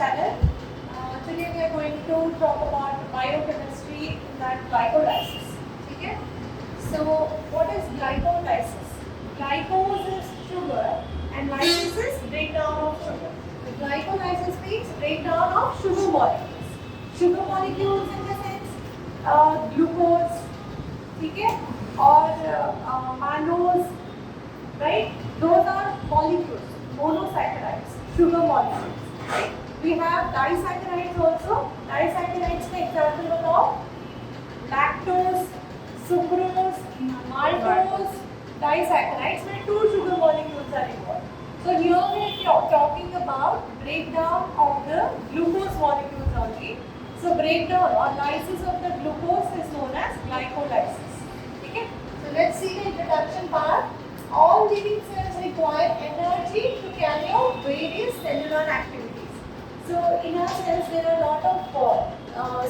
channel. Today we are going to talk about biochemistry in that glycolysis. Okay? So what is glycolysis? Glycose is sugar and lysis is breakdown of sugar. The glycolysis means breakdown of sugar molecules. Sugar molecules in the sense glucose, okay, or mannose, right? Those are molecules, monosaccharides, sugar molecules. Right? We have disaccharides also. Disaccharides के example बताओ. Lactose, sucrose, maltose, disaccharides में 2 sugar molecules are involved. So here we are talking about breakdown of the glucose molecules only. So breakdown or lysis of the glucose is known as glycolysis. Okay? So let's see the introduction part. All living cells require energy to carry out various cellular activities. So in our cells there are a lot of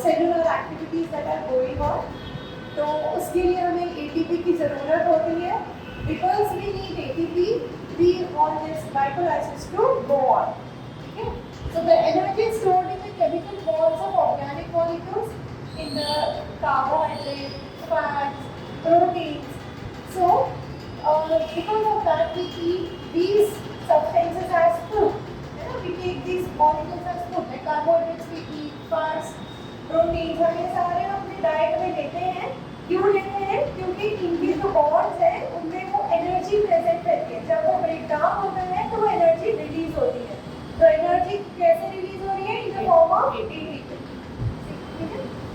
cellular activities that are going on. तो उसके लिए हमें ATP की ज़रूरत होती है. Because we need ATP, we want this glycolysis to go on. Okay? So the energy is stored in the chemical bonds of organic molecules in the carbohydrates, fats, proteins. So because of that we eat these substances as food. We take these molecules as food. Like carbohydrates we eat, fats, proteins, हमें सारे अपने diet में लेते हैं. क्यों लेते हैं? क्योंकि इनके जो बॉन्ड्स हैं उनमें वो एनर्जी प्रेजेंट रहती है. जब वो ब्रेक डाउन होता है तो वो एनर्जी रिलीज होती है. तो एनर्जी कैसे रिलीज हो रही है? In the form of ATP.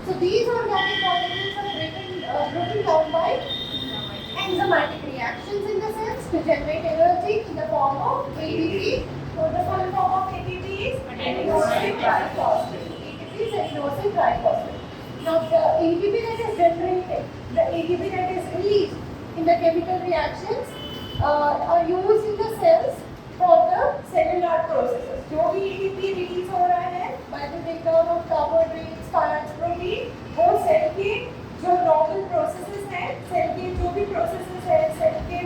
So these organic molecules are broken down by enzymatic reactions in the cells to generate energy in the form of ATP. So the full form of ATP is adenosine triphosphate. ATP is adenosine triphosphate. Now the ATP that is generated, the ATP that is released in the chemical reactions are used in the cells for the cellular processes. जो भी ATP release हो रहा है by the breakdown of carbohydrates, fats, protein, वो cell के जो normal processes हैं, cell के जो भी प्रोसेसेस हैं, सेल के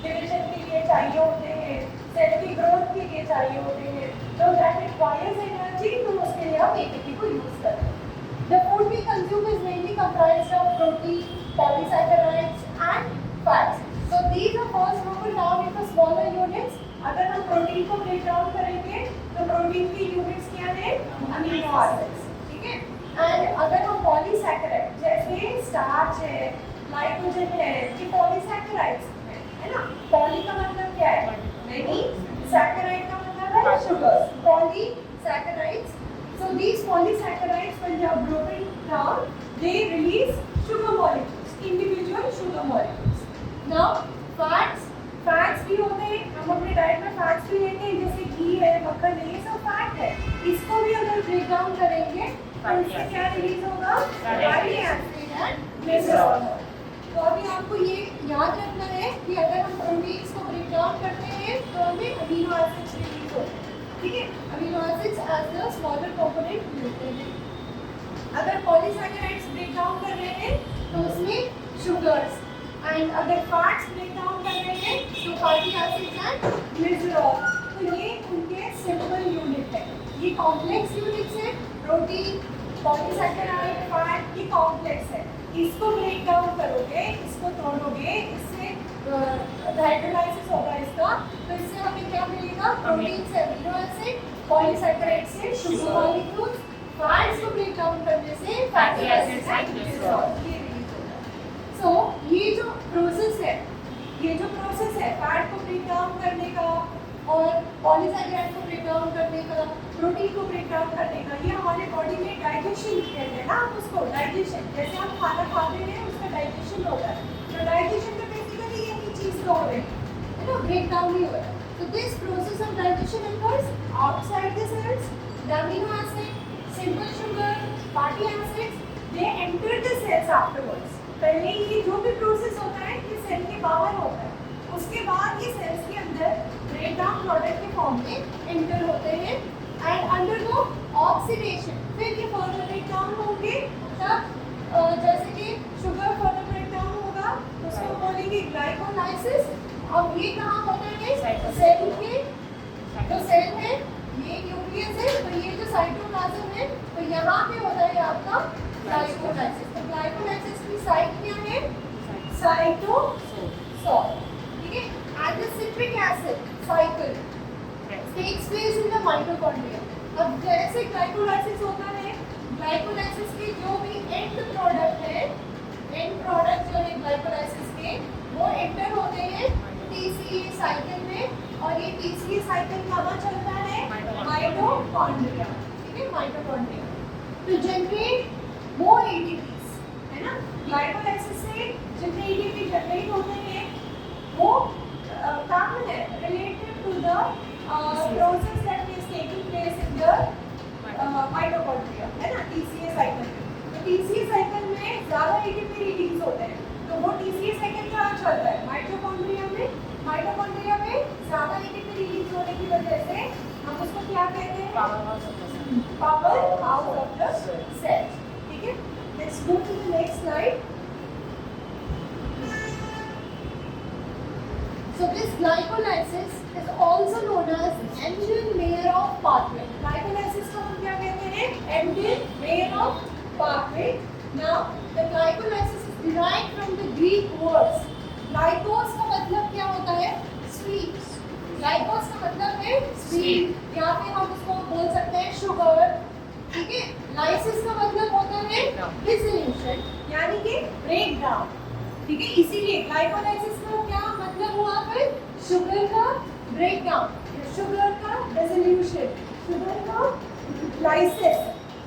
डिवीजन के लिए चाहिए होते हैं, सेल की ग्रोथ के लिए चाहिए होते हैं, तो दैट रिक्वायर्स एनर्जी. तो उसके लिए आप ATP को यूज करते हैं. The food we consume is mainly comprised of protein, polysaccharides and fats. So these are first broken down into smaller units. अगर हम प्रोटीन को ब्रेक डाउन करेंगे तो प्रोटीन की यूनिट्स क्या है? Amino acids. ठीक है. एंड अगर हम पॉलीसैकेराइड जैसे स्टार्च है, ग्लाइकोजन है, ये पॉलीसैकेराइड्स है ना. पॉली का मतलब क्या है? मेनी. सैकेराइड का मतलब है sugars. Polysaccharides. So these polysaccharides when they are broken down, they release sugar molecules, individual sugar molecules. Now fats भी होते हैं. हम अपने डाइट में फैट्स भी लेते हैं, जैसे घी है, मक्खन है, ये सब फैट है. इसको भी अगर ब्रेक डाउन करेंगे तो इससे क्या रिलीज होगा? Fatty acid and glycerol. तो अभी आपको ये याद रखना है कि अगर हम प्रोटीन्स को ब्रेक डाउन करते हैं तो हमें अमीनो एसिड्स रिलीज होते हैं. ठीक है. Amino acids as the smaller component मिलते हैं. अगर पॉलीसैकेराइड्स ब्रेक डाउन कर रहे हैं तो उसमें शुगर्स, एंड अगर फैट्स ब्रेक डाउन कर रहे हैं तो फैटी एसिड्स एंड ग्लिसरॉल. तो ये उनके सिंपल यूनिट है. ये कॉम्प्लेक्स यूनिट्स है. प्रोटीन, पॉलीसैकेराइड, फैट, ये कॉम्प्लेक्स है. इसको ब्रेक डाउन करोगे, इसको तोड़ोगे, इससे हाइड्रोलाइसिस होगा इसका. तो इससे हमें क्या मिलेगा? प्रोटीन से अमीनो एसिड, पॉलीसैकेराइड से शुगर मॉलिक्यूल्स, फैट्स को ब्रेक डाउन करने से फैटी एसिड्स एंड ग्लिसरॉल. ये रिलीज होगा. सो ये जो प्रोसेस है फैट को ब्रेक डाउन करने का और पॉलीसैकेराइड को ब्रेक डाउन करने का, प्रोटीन को ब्रेक डाउन करने का, ये हमारे बॉडी में डाइजेशन कहते हैं ना. हम उसको डाइजेशन, जैसे हम खाना खाते हैं उसका डाइजेशन होता है. तो डाइजेशन में बेसिकली यही चीज़ तो हो रही है ना, ब्रेक डाउन नहीं हो रहा है. So this process of digestion occurs outside the cells. The amino acid, simple sugar, fatty acids, they enter the cells afterwards. पहले ये जो भी प्रोसेस होता है ये सेल के बाहर होता है. उसके बाद ये सेल्स के अंदर ब्रेक डाउन प्रोडक्ट के फॉर्म में एंटर होते हैं एंड अंडरगो ऑक्सीडेशन. फिर ये फर्दर ब्रेक डाउन होंगे. तब जैसे कि शुगर फर्दर ब्रेक डाउन होगा तो उसको बोलेंगे ग्लाइकोलाइसिस. अब ये कहाँ होता है? सेल के जो सेल है ये न्यूक्लियस है, तो ये जो साइटोप्लाज्म है, तो यहाँ पे होता है आपका ग्लाइकोलाइसिस। तो ग्लाइकोलाइसिस की साइट क्या है? साइटोसोल, ठीक है। And the citric acid cycle takes place in the mitochondria. अब जैसे ग्लाइकोलाइसिस होता है, ग्लाइकोलाइसिस के जो भी एंड प्रोडक्ट है, एंड प्रोडक्ट जो है ग्लाइकोलाइसिस के, वो एंटर होते हैं टीसीए साइकिल में, और ये टीसीए साइकिल कहाँ चलता है? माइटोकॉन्ड्रिया, ठीक है, माइटोकॉन्ड्रिया। तो जनरेट मोर एटीपीज, है ना। ग्लाइकोलाइसिस से जितने एटीपी जनरेट होते हैं वो कॉमन है, related to the process that is taking place in the mitochondria, है ना, टीसीए साइकिल में। तो टीसीए साइकिल में ज़्यादा एटीपी रिलीज होते हैं, तो वो टीसीए साइकिल कहाँ चलता है? माइटोकॉन्ड्रिया में। माइटोकॉन्ड्रिया में ज़्यादा एटीपी रिलीज होने की वजह से हम उसको क्या कहते हैं? Power house of the cell, ठीक है। Let's go to the next slide. So this glycolysis is also known as engine layer of pathway. Glycolysis को हम क्या कहते हैं? Engine layer of pathway. Now the glycolysis is derived from the Greek words. Glycose का मतलब क्या होता है? Sweet. Glycose का मतलब है sweet. या फिर हम उसको बोल सकते हैं sugar. ठीक है? Lysis का मतलब होता है dissolution, यानी कि breakdown. ठीक है, इसीलिए ग्लाइकोलाइसिस का क्या मतलब हुआ? फिर शुगर का ब्रेकडाउन, शुगर का डिसोल्यूशन, शुगर का लाइसिस,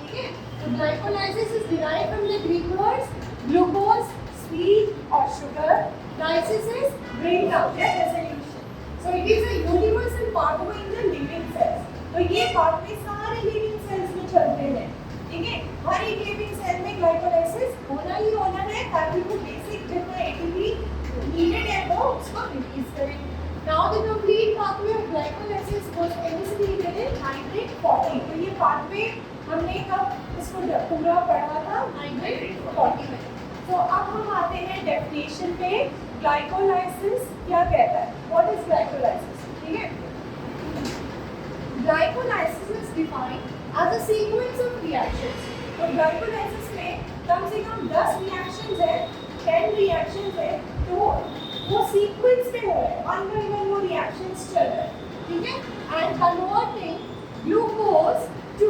ठीक है। तो glycolysis is derived from the Greek words glucose, sweet, और शुगर। लाइसिस इज ब्रेकडाउन या dissolution. So it is a universal pathway in the living cells. तो ये पाथवे सारे लिविंग सेल्स में चलते हैं, ठीक है। हर एक लिविंग सेल में ग्लाइकोलाइसिस होना ही होना है, ताकि वो बेसिक जितना एटीपी नीडेड है वो उसको रिलीज करें। Now the complete pathway of glycolysis was initiated in 1940। तो ये पाथवे हमने कब इसको पूरा पढ़ा था? 1940 में। तो अब हम आते हैं डेफिनेशन पे। ग्लाइकोलाइसिस क्या कहता है? What is glycolysis? ठीक है, glycolysis is defined as a sequence of reactions. तो ग्लाइकोलाइसिस में कम से कम 10 रिएक्शंस है, 10 रिएक्शंस है, तो वो सीक्वेंस में हो रहा है, वन बाय वन वो रिएक्शंस चल रहे हैं, ठीक है। And converting glucose to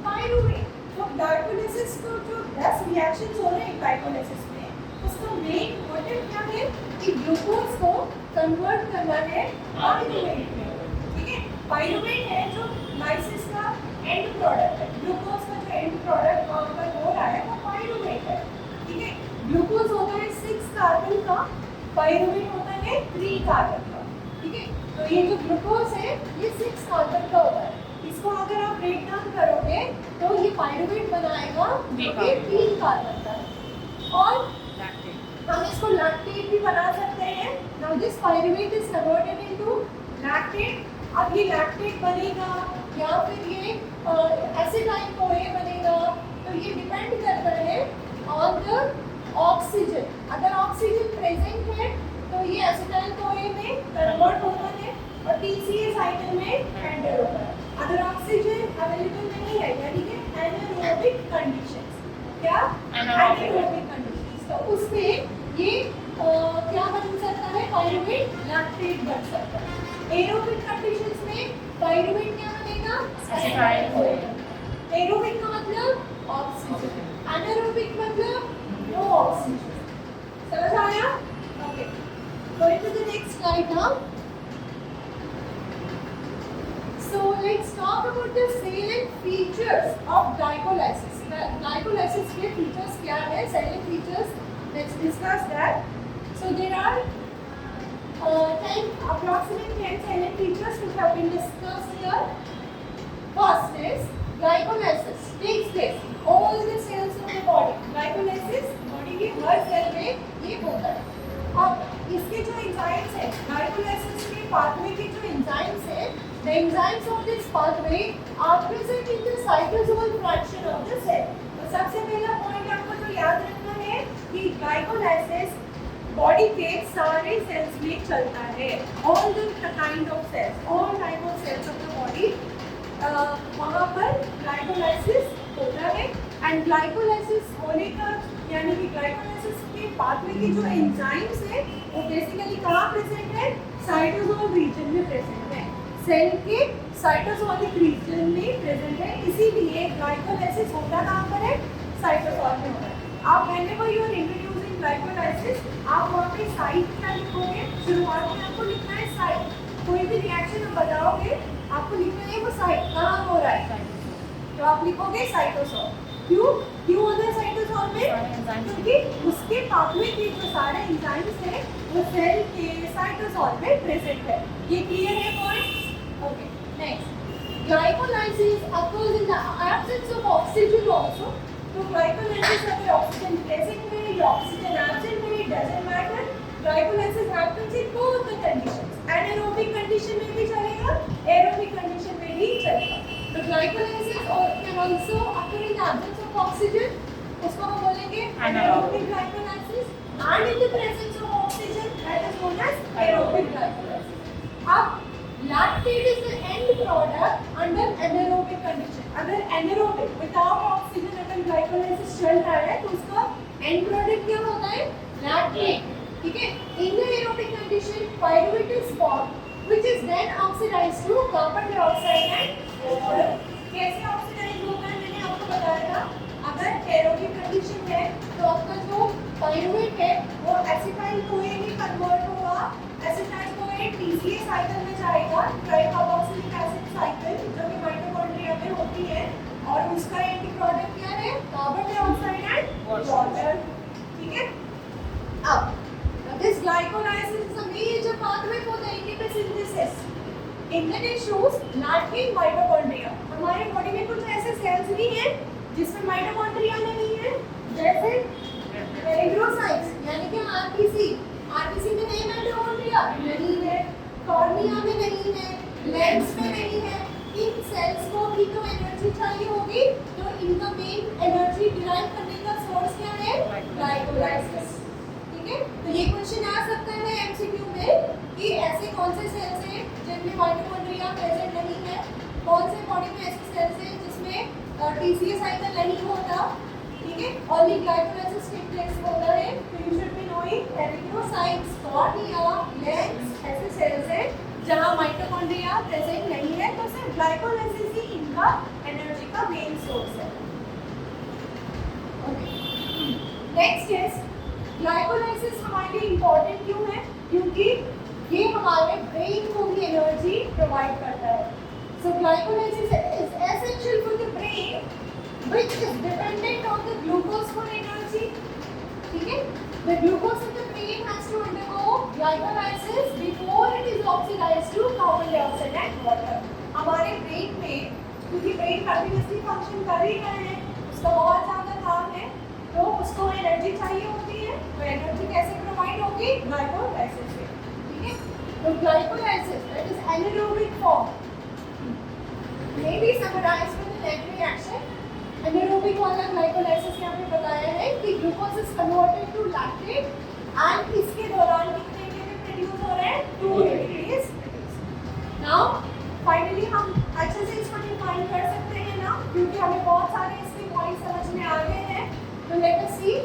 pyruvate. तो ग्लाइकोलाइसिस को जो 10 रिएक्शंस हो रहे हैं ग्लाइकोलाइसिस में, उसका मेन मोटिव क्या है? कि ग्लूकोज को कन्वर्ट करना है पायरुवेट में, ठीक है। पायरुवेट है जो लाइसिस का एंड प्रोडक्ट है। ग्लूकोज का जो एंड प्रोडक्ट वहाँ पर हो रहा है वो पायरुवेट है, ठीक है। ग्लूकोज होता है 6 कार्बन का, पायरुवेट होता है 3 कार्बन का, ठीक है। तो ये जो ग्लूकोज है ये 6 कार्बन का होता है। इसको अगर आप ब्रेक डाउन करोगे तो ये पायरुवेट बनाएगा जो कि 3 कार्बन का है, और हम इसको लैक्टेट भी बना सकते हैं। Now this pyruvate is converted into lactate. अब ये लैक्टेट बनेगा या फिर ये एसिटाइल कोए बनेगा, तो ये डिपेंड करता है ऑन द ऑक्सीजन। अगर ऑक्सीजन प्रेजेंट है तो ये एसिटाइल कोए में कन्वर्ट होता है और टीसीए साइकिल में एंटर होता है। अगर ऑक्सीजन अवेलेबल नहीं है, यानी कि एनारोबिक कंडीशंस, क्या एनारोबिक कंडीशंस, तो उसमें ये क्या बन सकता है? पायरुवेट लैक्टेट बन सकता है। एरोबिक कंडीशंस में पायरुवेट क्या बनेगा? Acetyl CoA. एरोबिक का मतलब ऑक्सीजन, एनारोबिक मतलब नो ऑक्सीजन। समझ आया? Okay, going to the next slide now. So let's talk about the salient features of glycolysis. Glycolysis के features क्या है? Salient features. Let's discuss that. So there are 10 approximate 10 salient features which have been discussed here. First is glycolysis takes place in all the cells of the body. Glycolysis body के हर cell में ये होता है। अब इसके जो enzymes हैं, glycolysis के पाथवे के जो एंजाइम्स हैं, the enzymes of this pathway are present in the cytosol fraction of the cell. तो सबसे पहला पॉइंट आपको जो याद रखना है कि ग्लाइकोलाइसिस बॉडी के सारे सेल्स में चलता है। All the kind of cells, all type of cells of the body वहाँ पर ग्लाइकोलाइसिस होता है। एंड ग्लाइकोलाइसिस होने का यानी कि ग्लाइकोलाइसिस के पाथवे की जो एंजाइम्स है वो बेसिकली कहाँ प्रेजेंट है? साइटोसोल रीजन में प्रेजेंट है, सेल के साइटोसोलिक रीजन में प्रेजेंट है। इसीलिए ग्लाइकोलाइसिस होता कहाँ पर है? साइटोसोल में होता है। आप whenever you are introducing glycolysis, आप वहाँ पे साइट क्या लिखोगे? शुरुआत में आपको लिखना है साइट। कोई भी रिएक्शन आप बताओगे आपको लिखना है वो साइट कहाँ हो रहा है, तो आप लिखोगे साइटोसोल। क्यों होता है साइटोसोल में? क्योंकि उसके पाथवे के जो सारे एंजाइम्स हैं वो सेल के साइटोसोल में प्रेजेंट है। ये क्लियर है point? Okay, next, glycolysis occurs in the absence of oxygen also. तो ग्लाइकोलाइसिस अगर ऑक्सीजन प्रेजेंट में या ऑक्सीजन एब्सेंट में doesn't matter, glycolysis happens in both the conditions. Anaerobic condition में भी चलेगा, एरोबिक कंडीशन में भी चलेगा। तो glycolysis can also occur in the absence of oxygen, उसको हम बोलेंगे anaerobic glycolysis, and in the presence of oxygen that is known as aerobic glycolysis. अब lactate is the end product under anaerobic condition. अगर anaerobic without oxygen अगर glycolysis चल रहा है तो उसका end product क्या होता है? lactate, ठीक है? In the aerobic condition, pyruvate is formed which is then oxidized to carbon dioxide and water. कैसे oxidize होता है मैंने आपको बताया था। अगर aerobic condition है तो आपका जो pyruvate है वो acetyl CoA में convert होगा, acetyl CoA TCA साइकिल में जाएगा, ट्राइकार्बोक्सिलिक एसिड साइकिल, जो कि माइटोकॉन्ड्रिया में होती है, और उसका एंटी प्रोडक्ट क्या है? कार्बन डाइऑक्साइड एंड वाटर, ठीक है? अब this glycolysis is a major pathway for the ATP synthesis in the tissues lacking mitochondria. हमारे बॉडी में कुछ ऐसे सेल्स भी हैं जिसमें माइटोकॉन्ड्रिया नहीं है, जैसे पेरिग्लोसाइट्स यानी कि आरबीसी में नहीं माइटोकॉन्ड्रिया नहीं है, कॉर्निया में नहीं है, लेंस में नहीं है। इन सेल्स को भी तो एनर्जी चाहिए होगी, तो इनका मेन एनर्जी डिराइव करने का सोर्स क्या है? ग्लाइकोलाइसिस, ठीक है? तो ये क्वेश्चन आ सकता है एमसीक्यू में कि ऐसे कौन से सेल्स हैं जिनमें माइटोकॉन्ड्रिया प्रेजेंट नहीं है, कौन से बॉडी में ऐसे सेल्स हैं जिसमें टीसीए साइकिल नहीं होता, ठीक है? ओनली ग्लाइकोलाइसिस टेक प्लेस होता है। तो यू शुड बी नोइंग पेरिग्लोसाइट्स, कॉर्निया, लेंस ऐसे सेल्स हैं जहां माइटोकॉन्ड्रिया प्रेजेंट नहीं है, तो सिर्फ ग्लाइकोलाइसिस ही इनका एनर्जी का मेन सोर्स है। ओके, नेक्स्ट इज ग्लाइकोलाइसिस हमारे लिए इंपॉर्टेंट क्यों है? क्योंकि ये हमारे ब्रेन को भी एनर्जी प्रोवाइड करता है। So glycolysis is essential for the brain which is dependent on the glucose for energy, ठीक है? The glucose in the brain has to undergo glycolysis before it is oxidized to carbon dioxide and water. हमारे brain में क्योंकि brain continuously function कर ही रहे हैं, उसका बहुत ज़्यादा काम है, तो उसको एनर्जी चाहिए होती है। तो एनर्जी कैसे प्रोवाइड होगी? ग्लाइकोलाइसिस से, ठीक है? तो glycolysis that is anaerobic form may be summarized with the next reaction. Anaerobic वाला ग्लाइकोलाइसिस यहाँ पे बताया है कि glucose is converted to lactate and इसके दौरान कितने एटीपी प्रोड्यूस हो रहे हैं? 2 एटीपीज। नाउ फाइनली हम अच्छे से इसको डिफाइन कर सकते हैं ना, क्योंकि हमें बहुत सारे इसके पॉइंट समझ में आ गए हैं। तो let us see,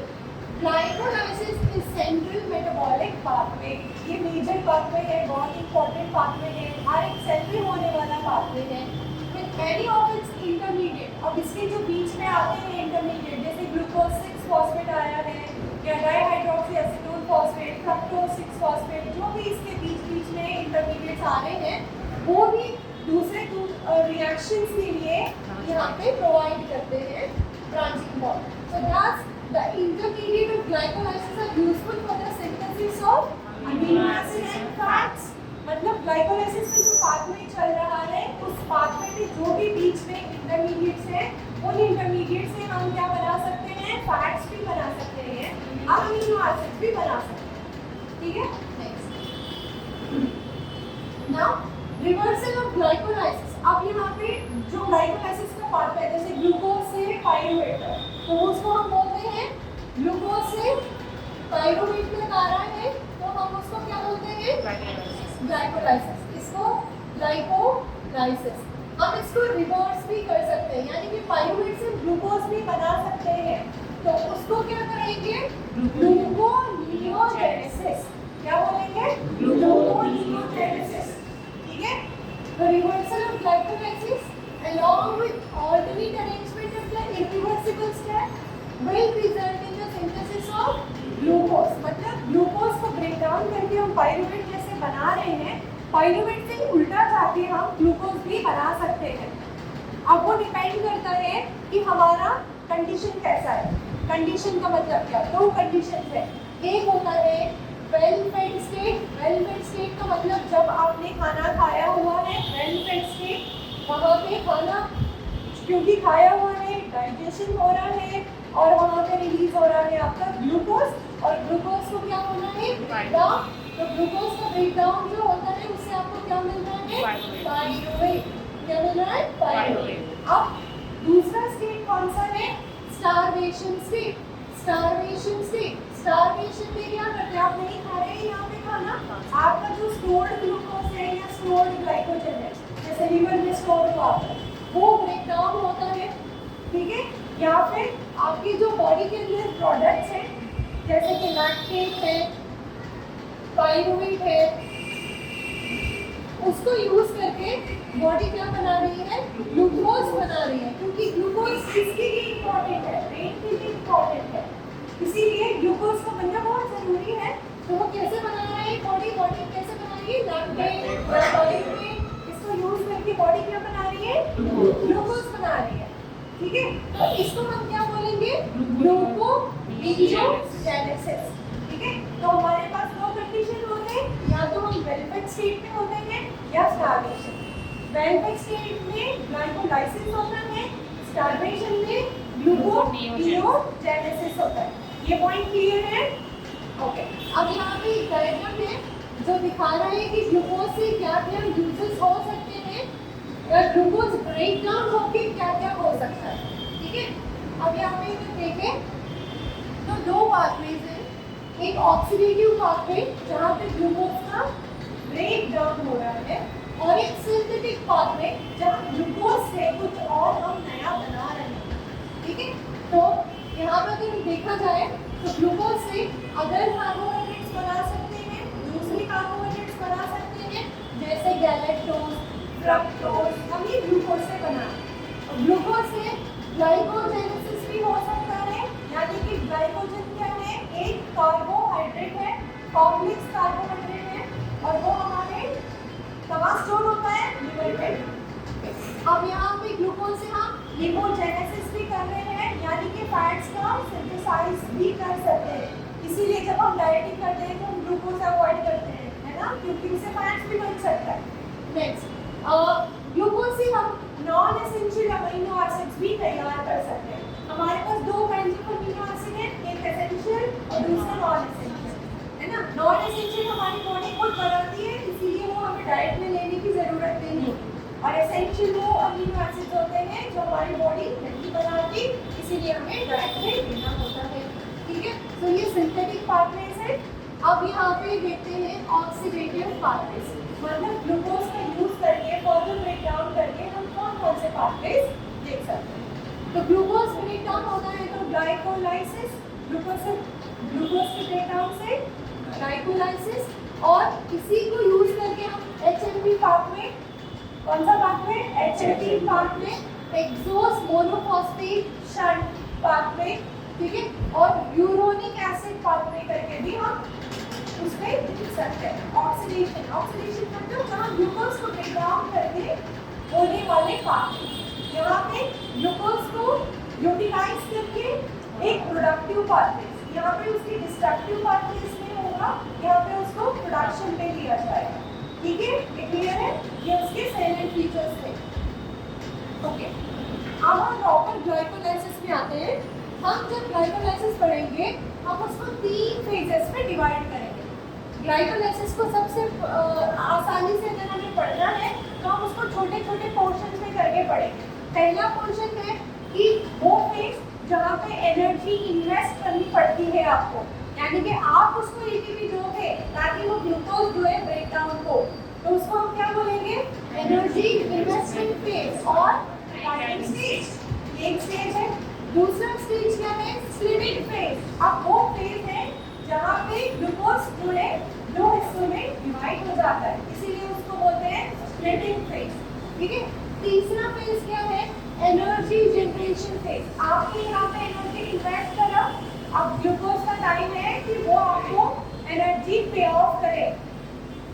glycolysis is central metabolic pathway. ये मेजर पाथवे है, बहुत इंपॉर्टेंट पाथवे है, हर एक सेल में होने वाला पाथवे है। Many of its intermediate, अब इसके जो बीच में आते हैं इंटरमीडिएट, जैसे ग्लूकोज 6 फॉस्फेट आया है या dihydroxy acetone phosphate, fructose 6 phosphate, जो भी इसके बीच में इंटरमीडिएट्स आ रहे हैं, वो भी दूसरे रिएक्शंस के लिए यहाँ पे प्रोवाइड करते हैं branching bond. So thus the intermediate of glycolysis are useful for the synthesis of amino acid and fats. मतलब ग्लाइकोलाइसिस में जो पाथवे चल रहा है, उस पाथवे में जो भी बीच में इंटरमीडिएट्स हैं, उन इंटरमीडिएट से हम क्या बना सकते हैं? फैट्स भी बना सकते हैं, अमीनो एसिड्स भी बना सकते हैं, ठीक है? Next, now reversal of glycolysis. अब यहाँ पे जो ग्लाइकोलाइसिस का पाथवे है, जैसे ग्लूकोज से पाइरूवेट, तो उसको हम बोलते हैं ग्लूकोज से पाइरूवेट में आ रहा है, तो हम उसको क्या बोलते हैं? ग्लाइकोलाइसिस। इसको ग्लाइकोलाइसिस। हम इसको रिवर्स भी कर सकते हैं, यानी कि पाइरूवेट से ग्लूकोज भी बना सकते हैं। तो उसको क्या करेंगे? ग्लूकोनियोजेनेसिस। क्या बोलेंगे? ग्लूकोनियोजेनेसिस। ठीक है। The reversal of glycolysis along with alternate arrangement of the irreversible step will result in the synthesis of glucose। मतलब ग्लूकोज को ब्रेक डाउन करके हम पाइरूवेट जैसे बना रहे हैं, पाइरूवेट से उल्टा जाके हम ग्लूकोज भी बना सकते हैं। अब वो डिपेंड करता है कि हमारा कंडीशन कैसा है। कंडीशन का मतलब क्या? दो कंडीशन है। एक होता है well fade state. Well fade state का मतलब जब आपने खाना खाया हुआ है, वेल फेड स्टेट, वहाँ पे खाना क्योंकि खाया हुआ है, डाइजेशन हो रहा है और वहाँ पे रिलीज हो रहा है आपका ग्लूकोज, और ग्लूकोज को क्या होना है? ब्रेकडाउन। तो ग्लूकोज का ब्रेकडाउन जो होता है उससे आपको क्या मिल रहा है? पाइरूवेट। क्या मिल रहा है? पाइरूवेट। अब दूसरा स्टेट कौन सा है? Starvation state. Starvation state, starvation में क्या करते हैं? आप नहीं खा रहे हैं यहाँ पे खाना, आपका जो स्टोर्ड ग्लूकोज है या स्टोर्ड ग्लाइकोजन है, जैसे लीवर में स्टोर हुआ है, वो ब्रेक डाउन होता है। ठीक है। या फिर आपकी जो बॉडी के अंदर प्रोडक्ट्स हैं, जैसे कि लैक्टेट है, पाइरूवेट है, उसको यूज करके बॉडी क्या बना रही है? ग्लूकोज बना रही है। क्योंकि ग्लूकोज किसके लिए इम्पोर्टेंट है? ब्रेन के लिए इम्पोर्टेंट है, इसीलिए ग्लूकोज का बनना बहुत जरूरी है। तो वो कैसे बना रहा है? बॉडी कैसे बना रही है? लैक्टेट या पाइरूवेट, इसको यूज करके बॉडी क्या बना रही है? ग्लूकोज बना रही है। ठीक है। तो इसको हम क्या बोलेंगे? ग्लूकोनियोजेनेसिस। ठीक है। तो हमारे पास दो कंडीशन होते हैं, या तो हम वेल फेड स्टेट में होते हैं या स्टारवेशन। वेल फेड स्टेट में ग्लाइकोलाइसिस होता है, स्टारवेशन में ग्लूकोनियोजेनेसिस होता है। ये पॉइंट क्लियर है? ओके। अब यहाँ पे एक डायग्राम है जो दिखा रहा है कि ग्लूकोज से क्या क्या यूजेस हो सकते हैं, या ग्लूकोज ब्रेक डाउन होकर क्या क्या हो सकता है। ठीक है। अब यहाँ पे देखें तो दो पाथवेज हैं, एक ऑक्सीडेटिव पाथवे जहाँ पे ग्लूकोज का ब्रेक डाउन हो रहा है, और एक सिंथेटिक पाथवे जहाँ ग्लूकोज से कुछ और हम नया बना रहे हैं। ठीक है। तो यहाँ पर अगर देखा जाए तो ग्लूकोज से अदर कार्बोहाइड्रेट्स बना सकते हैं, दूसरी कार्बोहाइड्रेट्स बना सकते हैं, जैसे गैलेक्टोज, फ्रक्टोज, हम ये ग्लूकोज से बना। ग्लूकोज से ग्लाइकोजेनेसिस भी हो सकता है, यानी कि ग्लाइकोजन क्या है? एक कार्बोहाइड्रेट है, कॉम्प्लेक्स कार्बोहाइड्रेट है, और वो हमारे कहाँ स्टोर होता है? लिवर में। अब यहाँ पे ग्लूकोज से हम लिपोजेनेसिस भी कर रहे हैं, यानी कि फैट्स का सिंथेसाइज भी कर सकते हैं। इसीलिए जब हम डाइटिंग करते हैं तो हम ग्लूकोज अवॉइड करते हैं, है ना, क्योंकि इससे फैट्स भी बन सकता है। नेक्स्ट, ग्लूकोज से हम नॉन एसेंशियल अमीनो एसिड्स भी तैयार कर सकते हैं। हमारे पास दो काइंड ऑफ अमीनो एसिड है, एक एसेंशियल और दूसरा नॉन एसेंशियल, है ना। नॉन एसेंशियल हमारी बॉडी खुद बनाती है, इसीलिए वो हमें डाइट में लेने की जरूरत नहीं है, और एसेंशियल वो अमीनो एसिड्स होते हैं जो हमारी बॉडी नहीं बनाती, इसीलिए हमें डाइट में लेना होता है। ठीक है। तो ये सिंथेटिक पाथवेज है। अब यहाँ पे देखते हैं ऑक्सीडेटिव पाथवेज, मतलब ग्लूकोज का यूज करके फर्दर ब्रेक डाउन करके हम कौन कौन से पाथवेज देख सकते हैं। तो ग्लूकोज ब्रेक डाउन होता है तो ग्लाइकोलाइसिस, ग्लूकोज के ब्रेक डाउन से ग्लाइकोलाइसिस, और इसी को यूज करके हम एचएमपी पाथवे, कौन सा pathway? HMP pathway, hexose monophosphate shunt pathway. ठीक है। और यूरोनिक एसिड पाथवे करके भी हम उसमें लिख सकते हैं। ऑक्सीडेशन मतलब जहाँ ग्लूकोज को ब्रेक डाउन करके होने वाले पाथवे, यहाँ पे ग्लूकोज को यूटिलाइज करके एक प्रोडक्टिव पाथवे, यहाँ पे उसकी डिस्ट्रक्टिव पाथवे इसमें होगा, यहाँ पे उसको प्रोडक्शन पे लिया जाएगा। ठीक है। ये क्लियर है? ये उसके सेलेंट फीचर्स थे। ओके। अब हम प्रॉपर ग्लाइकोलाइसिस में आते हैं। हम जब ग्लाइकोलाइसिस पढ़ेंगे हम उसको 3 फेजेस में डिवाइड करेंगे। ग्लाइकोलाइसिस को सबसे आसानी से अगर हमें पढ़ना है तो हम उसको छोटे छोटे पोर्शन में करके पढ़ेंगे। पहला पोर्शन है कि वो फेज जहाँ पे एनर्जी इन्वेस्ट करनी पड़ती है आपको, यानी कि आप उसको एटीपी दोगे ताकि वो ग्लूकोज जो है ब्रेक डाउन हो, तो उसको हम क्या बोलेंगे? एनर्जी इन्वेस्टमेंट फेज और राइटिंग स्टेज एक स्टेज है। दूसरा स्टेज क्या है? Splitting phase. अब वो फेज है जहाँ पे ग्लूकोज पूरे दो हिस्सों में डिवाइड हो जाता है, इसीलिए उसको बोलते हैं स्प्लिटिंग फेज। ठीक है। तीसरा फेज क्या है? Energy generation phase. आपने यहाँ पे एनर्जी इन्वेस्ट करा, अब ग्लूकोज का टाइम है कि वो आपको एनर्जी पे ऑफ करे।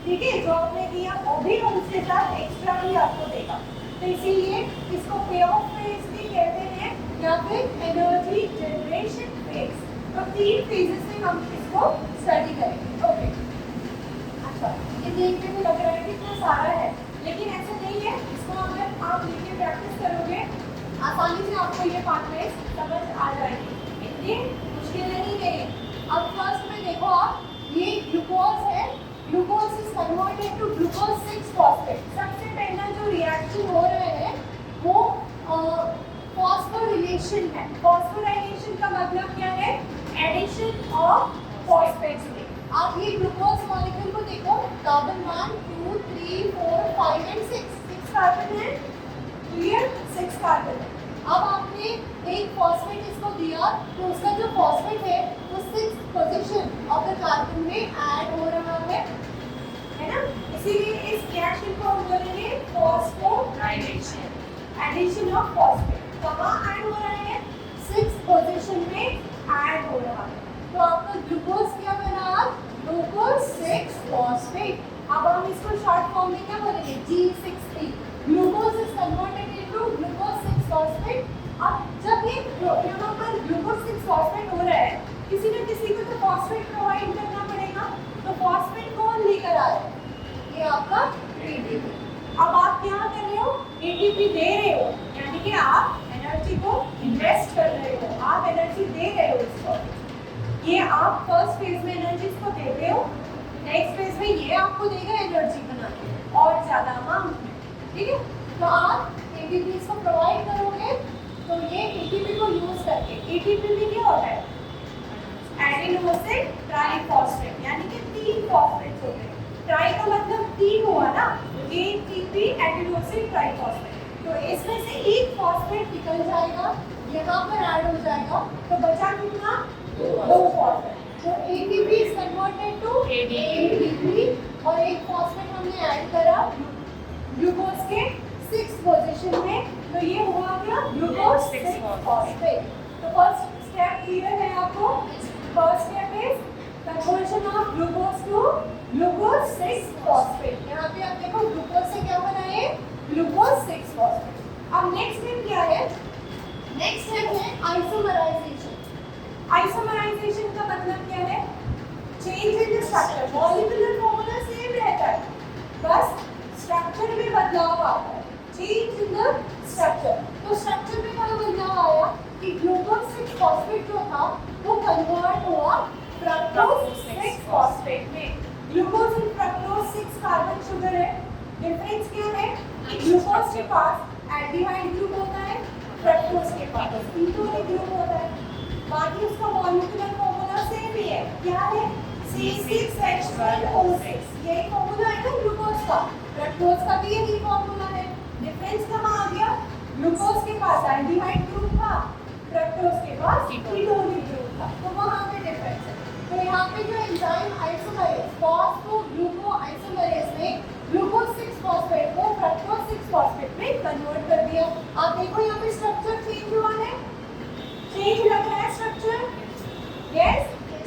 ठीक है, जो आपने किया वो भी उसके साथ एक्स्ट्रा भी आपको देगा, तो इसीलिए इसको पे ऑफ फेज भी कहते हैं या फिर एनर्जी जनरेशन फेज। तो तीन फेजेस में हम इसको स्टडी करेंगे। ओके, अच्छा, ये देखने में लग रहा है कि इतना सारा है, लेकिन ऐसा नहीं है। इसको अगर आप लेके प्रैक्टिस करोगे आसानी से आपको ये पाथवे समझ आ जाएगी, इतनी मुश्किल नहीं है। अब फर्स्ट में देखो आप, ये ग्लूकोज है, glucose is converted to glucose 6 phosphate. सबसे पहला जो रिएक्शन हो रहा है वो फॉस्फोरिलेशन है। फॉस्फोराइलेशन का मतलब क्या है? एडिशन ऑफ फॉस्फेट्स में। आप ये ग्लूकोज मॉलिक्यूल को देखो, कार्बन 1 2 3 4 5 एंड 6 कार्बन है, क्लियर, 6 कार्बन है। अब आपने एक फॉस्फेट इसको दिया तो उसका जो फॉस्फेट है वो 6th position of the carbon में ऐड हो रहा है ना? इसीलिए इस रिएक्शन को हम बोलेंगे फॉस्फोराइलेशन, एडिशन ऑफ फॉस्फेट। कहाँ ऐड हो रहा है? 6th पोजीशन में ऐड हो रहा है। तो आपका ग्लूकोज क्या बना? Glucose 6 phosphate. अब हम इसको शॉर्ट फॉर्म में क्या बोलेंगे? G6P। Glucose is converted into glucose 6 phosphate. अब जब ये यहाँ पर ग्लूकोज 6 फॉस्फेट हो रहा है, किसी न किसी को तो फॉस्फेट प्रोवाइड करना पड़ेगा, तो फॉस्फेट कौन लेकर आ रहा है? ये आपका एटीपी। अब आप क्या कर रहे हो? एटीपी दे रहे हो, यानी कि आप एनर्जी को इन्वेस्ट कर रहे हो, आप एनर्जी दे रहे हो इसको। ये आप फर्स्ट फेज में एनर्जी इसको देते हो, नेक्स्ट फेज में ये आपको देगा एनर्जी बना के और ज़्यादा अमाउंट में। ठीक है, तो आप एटीपी इसको प्रोवाइड करोगे, तो ये एटीपी को यूज करके, एटीपी में क्या होता है? एडिनोसिन ट्राइफॉस्फेट, यानी कि 3 फॉस्फेट्स होते हैं। ट्राई का मतलब 3 हुआ ना, एटीपी एडिनोसिन ट्राइफॉस्फेट। तो इसमें से एक फॉस्फेट निकल जाएगा, यहाँ पर ऐड हो जाएगा, तो बचा कितना? 2 फॉस्फेट। तो ATP is converted to ATP और एक फॉस्फेट हमने ऐड करा ग्लूकोज के 6th पोजीशन में, तो ये हुआ क्या? Glucose 6 phosphate. तो फर्स्ट स्टेप क्लियर है आपको? First step is conversion of glucose to glucose 6 phosphate. यहाँ पे आप देखो ग्लूकोज से क्या बना है? Glucose 6 phosphate. अब नेक्स्ट स्टेप क्या है? नेक्स्ट स्टेप है आइसोमराइजेशन। आइसोमराइजेशन का मतलब क्या है? Change in the structure. Molecular formula same रहता है, बस स्ट्रक्चर में बदलाव आता है। Change in the structure. तो स्ट्रक्चर में क्या बदलाव आया कि ग्लूकोज 6 फॉस्फेट जो था वो कन्वर्ट हुआ फ्रक्टोज 6 फॉस्फेट में। ग्लूकोज और फ्रक्टोज 6 कार्बन शुगर है। डिफरेंस क्या है? ग्लूकोज के पास एल्डिहाइड ग्रुप होता है, फ्रक्टोज के पास कीटोनिक ग्रुप होता है। बाकी उसका मॉलिक्यूलर फॉर्मूला सेम ही है। क्या है? C6H12O6। यही फॉर्मूला है ना ग्लूकोज का, फ्रक्टोज का भी यही फॉर्मूला है। डिफरेंस कहाँ आ गया? ग्लूकोज के पास एल्डिहाइड ग्रुप था, फ्रक्टोज के पास कीटोनिक ग्रुप था, तो वहाँ पे डिफरेंस है। तो यहाँ पे जो एंजाइम आइसोमेरेज, फॉस्फोग्लूको आइसोमेरेज ने ग्लूकोज 6 फॉस्फेट को फ्रक्टोज 6 फॉस्फेट में कन्वर्ट कर दिया। आप देखो यहाँ पे स्ट्रक्चर चेंज हुआ है, चेंज लग रहा है स्ट्रक्चर। यस,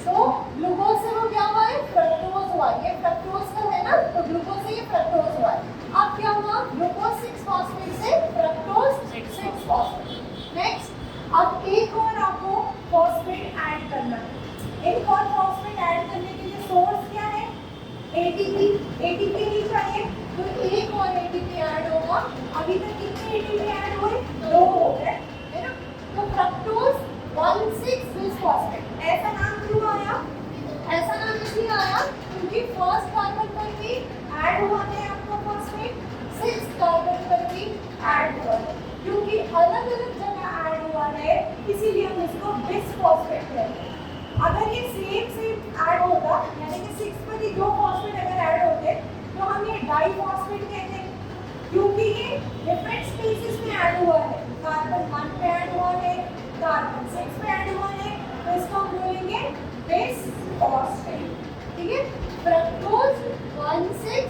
तो ग्लूकोज से वो क्या हुआ है? फ्रक्टोज हुआ। ये फ्रक्टोज का है ना, तो ग्लूकोज से ये फ्रक्टोज हुआ है। अब क्या हुआ? ग्लूकोज 6 फॉस्फेट से फ्रक्टोज 6 फॉस्फेट। नेक्स्ट, अब एक और आपको फॉस्फेट ऐड करना है। एक और फॉस्फेट ऐड करने के लिए सोर्स क्या है? एटीपी। एटीपी ही चाहिए, तो एक और एटीपी ऐड होगा। अभी तक कितने एटीपी ऐड हुए? 2 हो गए, है ना? तो फ्रक्टोज 1,6-बिसफॉस्फेट। ऐसा नाम क्यों आया? ऐसा नाम इसलिए आया क्योंकि फर्स्ट कार्बन पर भी ऐड हुआ है आपका फॉस्फेट, 6th कार्बन पर भी ऐड हुआ है। क्योंकि अलग अलग जगह ऐड हुआ है, इसीलिए हम इसको बिसफॉस्फेट कहते हैं। अगर ये सेम ऐड होता, यानी कि 6 पर ही 2 फॉस्फेट अगर ऐड होते, तो हम ये डाइफॉस्फेट कहते हैं। क्योंकि ये डिफरेंट स्पीसीज में ऐड हुआ है। कार्बन 1 पे ऐड हुआ है, कार्बन 6 पे ऐड हुआ है, तो इसको हम बोलेंगे बिस फॉस्फेट। ठीक है, फ्रक्टोज 1,6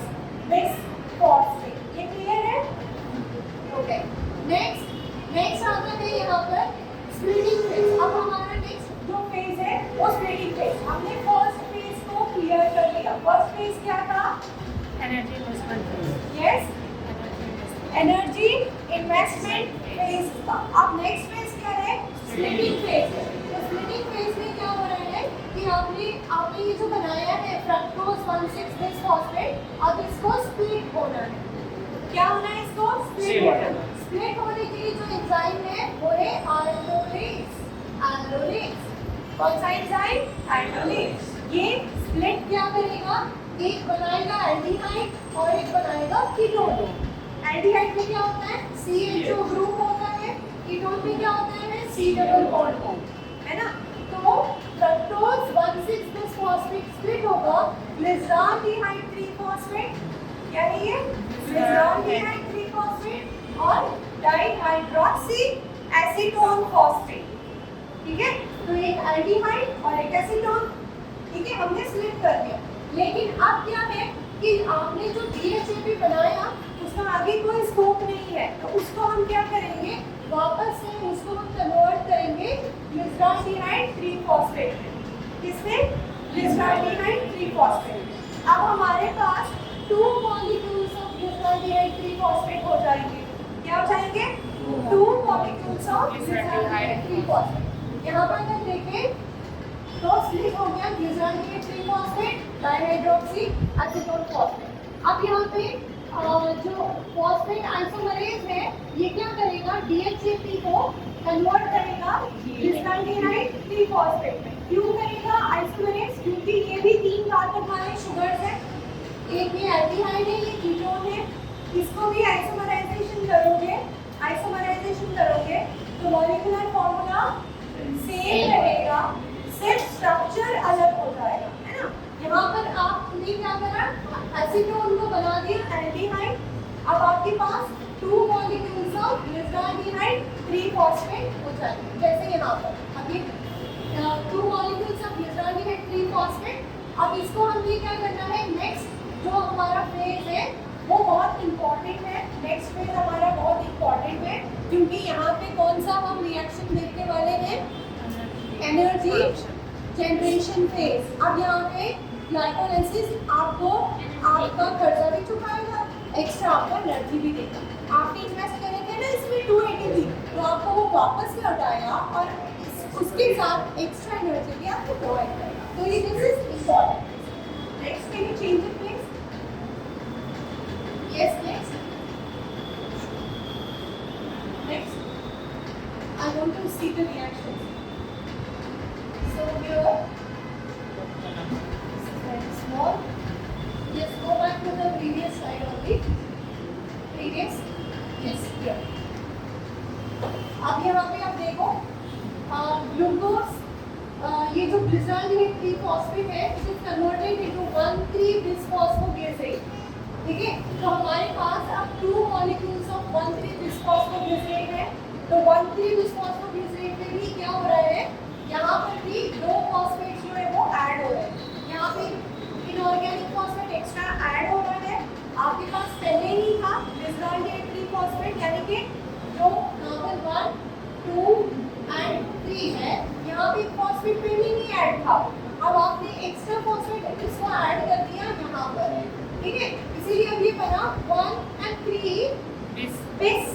बिस फॉस्फेट। ये क्लियर है? ओके, नेक्स्ट आता है यहाँ पर स्प्लिटिंग फेज। अब हमारा नेक्स्ट जो फेज है वो स्प्लिटिंग फेज। हमने फर्स्ट फेज को क्लियर कर लिया। फर्स्ट फेज क्या था? Energy investment phase. Yes, energy investment phase था। अब नेक्स्ट फेज क्या है? Splitting phase. तो स्प्लिटिंग फेज में क्या हो रहा है कि आपने ये जो बनाया है फ्रक्टोज 1,6 बिस फॉस्फेट, अब इसको स्प्लिट होना है। क्या होना है इसको? स्प्लिट होना है। स्प्लिट होने के लिए जो एंजाइम है वो है अल्डोलेज। कौन सा एंजाइम? अल्डोलेज। ये स्प्लिट क्या करेगा? एक बनाएगा एल्डिहाइड और एक बनाएगा कीटोन। एल्डिहाइड में क्या होता है? CHO ग्रुप होता है। कीटोन में क्या होता है? C डबल बॉन्ड, है ना? तो फ्रक्टोज 1,6 बिस फॉस्फेट स्प्लिट होगा ग्लिसरॉल्डिहाइड 3 फॉस्फेट, क्या है ये? ग्लिसरॉल्डिहाइड 3 फॉस्फेट और डाइहाइड्रॉक्सी एसीटोन फॉस्फेट। ठीक है, तो एक एल्डिहाइड और एक एसीटोन। ठीक है, हमने स्प्लिट कर दिया। लेकिन अब क्या है कि आपने जो DHAP बनाया उसका आगे कोई स्कोप नहीं है, तो उसको हम क्या करेंगे? वापस से उसको हम कन्वर्ट करेंगे ग्लिसरॉल्डिहाइड 3 फॉस्फेट में। किसमें? Glyceraldehyde 3 phosphate. अब हमारे पास 2 मॉलिक्यूल्स ऑफ ग्लिसरॉल्डिहाइड 3 फॉस्फेट हो जाएंगे। क्या हो जाएंगे? 2 मॉलिक्यूल्स ऑफ ग्लिसरॉल्डिहाइड 3 फॉस्फेट। यहाँ पर अगर देखें तो स्प्लिट हो गया glyceraldehyde 3 phosphate dihydroxy acetone phosphate. अब यहाँ पे जो फॉस्फेट आइसोमरेज है ये क्या करेगा? DHAP को कन्वर्ट करेगा ग्लिसरॉल्डिहाइड 3 फॉस्फेट में। क्यों करेगा आइसोमरेज? क्योंकि ये भी 3 कार्बन वाले शुगर्स है। एक ये एल्डिहाइड है, ये कीटोन है। इसको भी आइसोमराइजेशन करोगे तो मॉलिक्यूलर फॉर्मूला सेम रहेगा, सिर्फ स्ट्रक्चर अलग हो जाएगा, है ना? यहाँ पर आपने क्या करा? एसीटोन को बना दिया एल्डिहाइड। अब आपके पास 2 मॉलिक्यूल्स ऑफ ग्लिसरॉल्डिहाइड 3 फॉस्फेट हो जाएंगे। जैसे यहाँ पर अब ये 2 मॉलिक्यूल्स ऑफ ग्लिसरॉल्डिहाइड 3 फॉस्फेट। अब इसको हमें क्या करना है? नेक्स्ट जो हमारा फेज है वो बहुत इंपॉर्टेंट है। नेक्स्ट फेज हमारा बहुत इंपॉर्टेंट है क्योंकि यहाँ पे कौन सा हम रिएक्शन देखने वाले हैं? Energy generation phase. अब यहाँ पे ग्लाइकोलाइसिस आपको आपका कर्जा भी चुकाएगा, एक्स्ट्रा आपको एनर्जी भी देगा। आपने इन्वेस्ट करे थे ना इसमें 2 ATP, तो आपको वो वापस लौटाएगा और उसके साथ एक्स्ट्रा एनर्जी भी आपको प्रोवाइड करेगा। तो ये this is important. Next can you change it please? Yes, next. I want to see the reactions. So here, this is very small. Yes, go back to the previous slide only. Previous. Yes, here. अब यहाँ पे आप देखो, glucose ये जो glyceraldehyde 3 phosphate है it is converted into 1,3 bisphosphoglycerate. ठीक है, तो हमारे पास अब 2 मॉलिक्यूल्स ऑफ 1,3 बिसफॉस्फोग्लिसरेट है। तो 1,3 बिसफॉस्फोग्लिसरेट में भी क्या हो रहा है? यहाँ पर भी 2 फॉस्फेट्स जो है वो ऐड हो रहे हैं। यहाँ पे इनऑर्गेनिक फॉस्फेट एक्स्ट्रा ऐड हो रहा है। आपके पास पहले ही था ग्लिसरॉल्डिहाइड 3 फॉस्फेट, यानी कि जो कार्बन 1, 2 एंड 3 है, यहाँ पे फॉस्फेट पहले ही ऐड था। अब आपने एक्स्ट्रा फॉस्फेट इसको ऐड कर दिया यहाँ पर। ठीक है, इसीलिए अब ये बना 1 and 3 बिस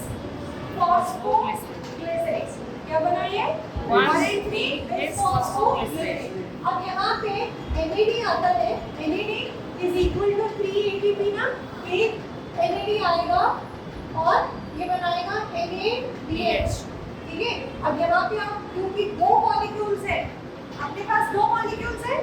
फॉस्फोग्लिसरेट। क्या बना ये? 1 and 3 बिस फॉस्फोग्लिसरेट। अब यहाँ पे NAD आता है। NAD is equal to 3 ATP ना, एक NAD आएगा और ये बनाएगा NADH। ठीक है, अब यहाँ पे आप क्योंकि 2 मॉलिक्यूल्स है, आपके पास 2 मॉलिक्यूल्स है,